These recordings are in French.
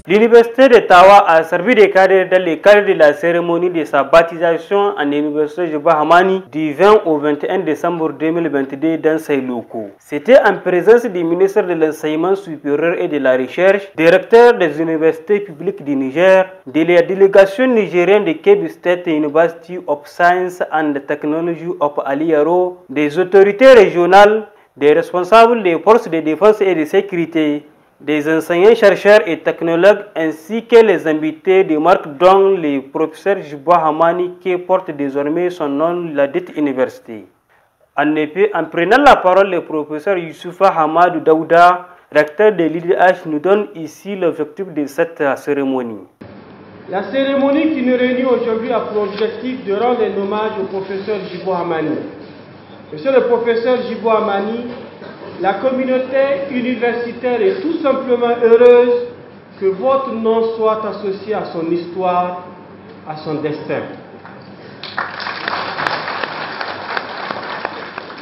L'université de Tawa a servi de cadre dans le cadre de la cérémonie de sa baptisation en l'université Djibo Hamani du 20 au 21 décembre 2022 dans ses locaux. C'était en présence du ministre de l'Enseignement supérieur et de la Recherche, directeur des universités publiques du Niger, de la délégation nigérienne de Kebbi State University of Science and Technology of Aliyaro, des autorités régionales, des responsables des forces de défense et de sécurité, des enseignants-chercheurs et technologues ainsi que les invités de marque dont le professeur Djibo Hamani qui porte désormais son nom la dite université. En effet, en prenant la parole, le professeur Youssoufa Hamadou Daouda, recteur de l'IDH, nous donne ici l'objectif de cette cérémonie. La cérémonie qui nous réunit aujourd'hui a pour objectif de rendre un hommage au professeur Djibo Hamani. Monsieur le professeur Djibo Hamani, la communauté universitaire est tout simplement heureuse que votre nom soit associé à son histoire, à son destin.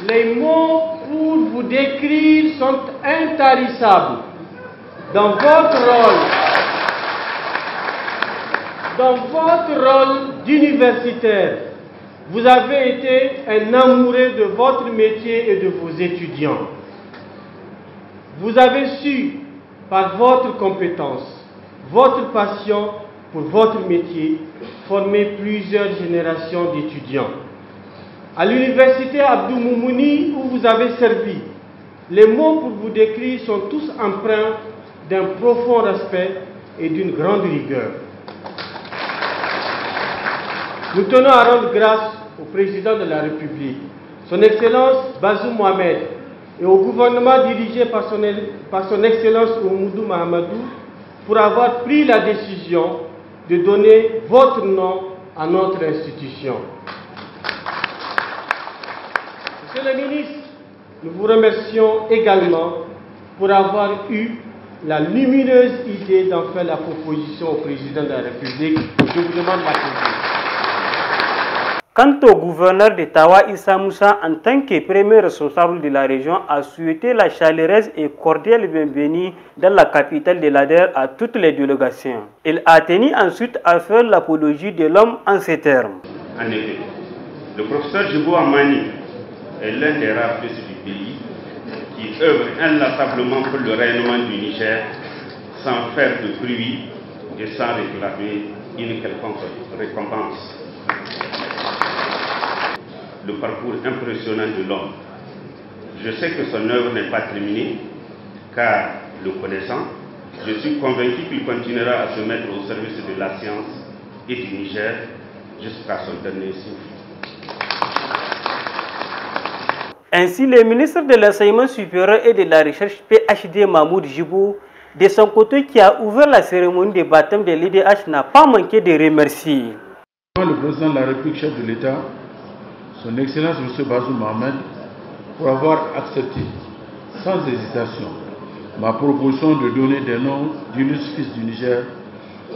Les mots pour vous décrire sont intarissables. Dans votre rôle d'universitaire, vous avez été un amoureux de votre métier et de vos étudiants. Vous avez su, par votre compétence, votre passion pour votre métier, former plusieurs générations d'étudiants. À l'université Abdou Moumouni, où vous avez servi, les mots pour vous décrire sont tous empreints d'un profond respect et d'une grande rigueur. Nous tenons à rendre grâce au président de la République, son Excellence Bazoum Mohamed, et au gouvernement dirigé par son Excellence Oumoudou Mahamadou pour avoir pris la décision de donner votre nom à notre institution. Monsieur le ministre, nous vous remercions également pour avoir eu la lumineuse idée d'en faire la proposition au président de la République. Je vous demande la confiance. Quant au gouverneur de Tawa, Issa Moussa, en tant que premier responsable de la région, a souhaité la chaleureuse et cordiale bienvenue dans la capitale de l'ADER à toutes les délégations. Il a tenu ensuite à faire l'apologie de l'homme en ces termes. En effet, le professeur Djibo Hamani est l'un des rares fils du pays qui œuvre inlassablement pour le rayonnement du Niger sans faire de bruit et sans réclamer une quelconque récompense. Le parcours impressionnant de l'homme. Je sais que son œuvre n'est pas terminée, car, le connaissant, je suis convaincu qu'il continuera à se mettre au service de la science et du Niger jusqu'à son dernier souffle. Ainsi, le ministre de l'Enseignement supérieur et de la Recherche, PhD Mahmoud Djibo, de son côté qui a ouvert la cérémonie de baptême de l'IDH, n'a pas manqué de remercier. Le président de la République, chef de l'État, son Excellence M. Bazoum Mohamed, pour avoir accepté sans hésitation ma proposition de donner des noms d'illustres fils du Niger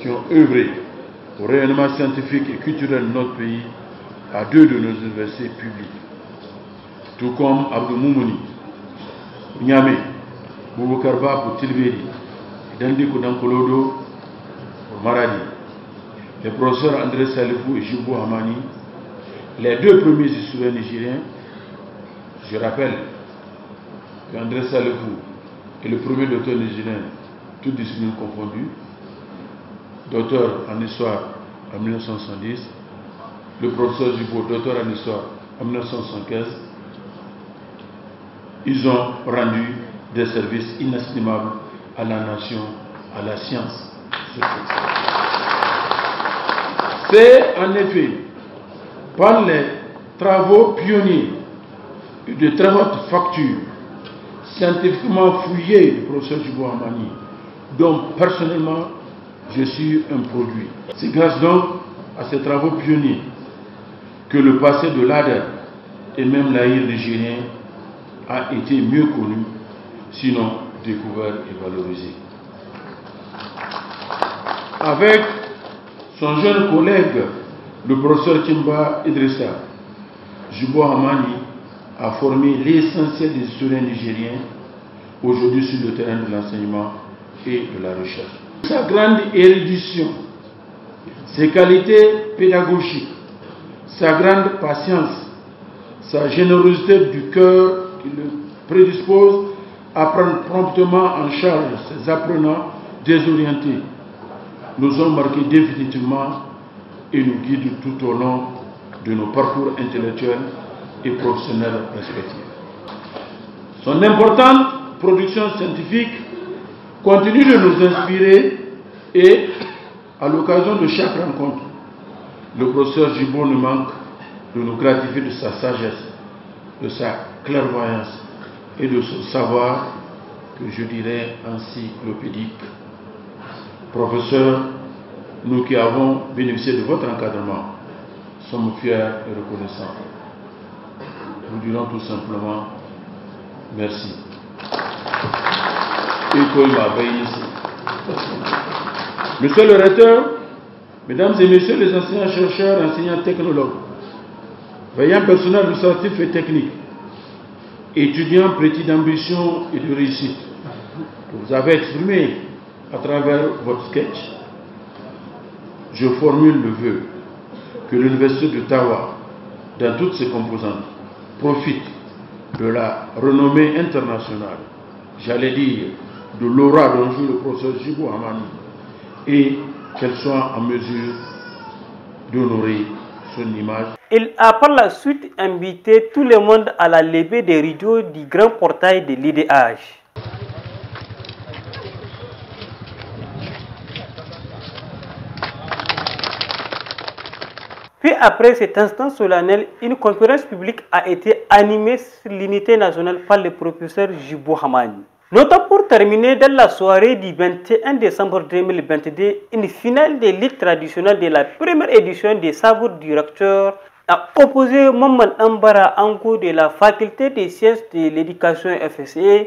qui ont œuvré au rayonnement scientifique et culturel de notre pays à deux de nos universités publiques, tout comme Abdou Moumouni, Niamey, Boubacarba pour Tilberi, Dandikou Dankolodo pour Maradi, les professeurs André Salifou et Djibo Hamani, les deux premiers historiens nigériens. Je rappelle qu'André Salifou est le premier docteur nigérien, toutes disciplines confondues, docteur en histoire en 1970, le professeur Djibo, docteur en histoire en 1975. Ils ont rendu des services inestimables à la nation, à la science. C'est en effet par les travaux pionniers et de très haute facture, scientifiquement fouillés du professeur Djibo Hamani, dont personnellement je suis un produit. C'est grâce donc à ces travaux pionniers que le passé de l'ADER et même l'Aïr nigérien a été mieux connu, sinon découvert et valorisé. Avec son jeune collègue, le professeur Kimba Idrissa, Djibo Hamani a formé l'essentiel des historiens nigériens aujourd'hui sur le terrain de l'enseignement et de la recherche. Sa grande érudition, ses qualités pédagogiques, sa grande patience, sa générosité du cœur qui le prédispose à prendre promptement en charge ses apprenants désorientés, nous ont marqué définitivement et nous guident tout au long de nos parcours intellectuels et professionnels respectifs. Son importante production scientifique continue de nous inspirer et, à l'occasion de chaque rencontre, le professeur Djibo ne manque de nous gratifier de sa sagesse, de sa clairvoyance et de son savoir que je dirais encyclopédique. Professeur, nous qui avons bénéficié de votre encadrement sommes fiers et reconnaissants. Nous dirons tout simplement merci. Monsieur le recteur, mesdames et messieurs les enseignants-chercheurs, enseignants-technologues, veillants personnels administratifs et techniques, étudiants pétris d'ambition et de réussite, que vous avez exprimé à travers votre sketch, je formule le vœu que l'Université d'Ottawa, dans toutes ses composantes, profite de la renommée internationale, j'allais dire, de l'aura dont joue le professeur Djibo Hamani, et qu'elle soit en mesure d'honorer son image. Il a par la suite invité tout le monde à la levée des rideaux du grand portail de l'IDH. Puis après cet instant solennel, une conférence publique a été animée sur l'unité nationale par le professeur Djibo Hamani. Notons pour terminer dans la soirée du 21 décembre 2022, une finale de l'élite traditionnelle de la première édition des sabres du recteur a opposé Maman Ambara Ango de la faculté des sciences de l'éducation FSE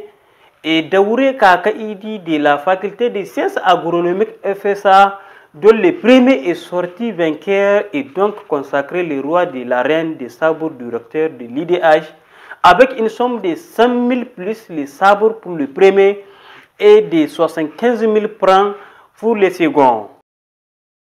et Daouré Kakaidi de la faculté des sciences agronomiques FSA, dont le premier est sorti vainqueur et donc consacré le roi de l'arène des sabres du recteur de l'IDH avec une somme de 100 000 plus les sabres pour le premier et de 75 000 francs pour le second.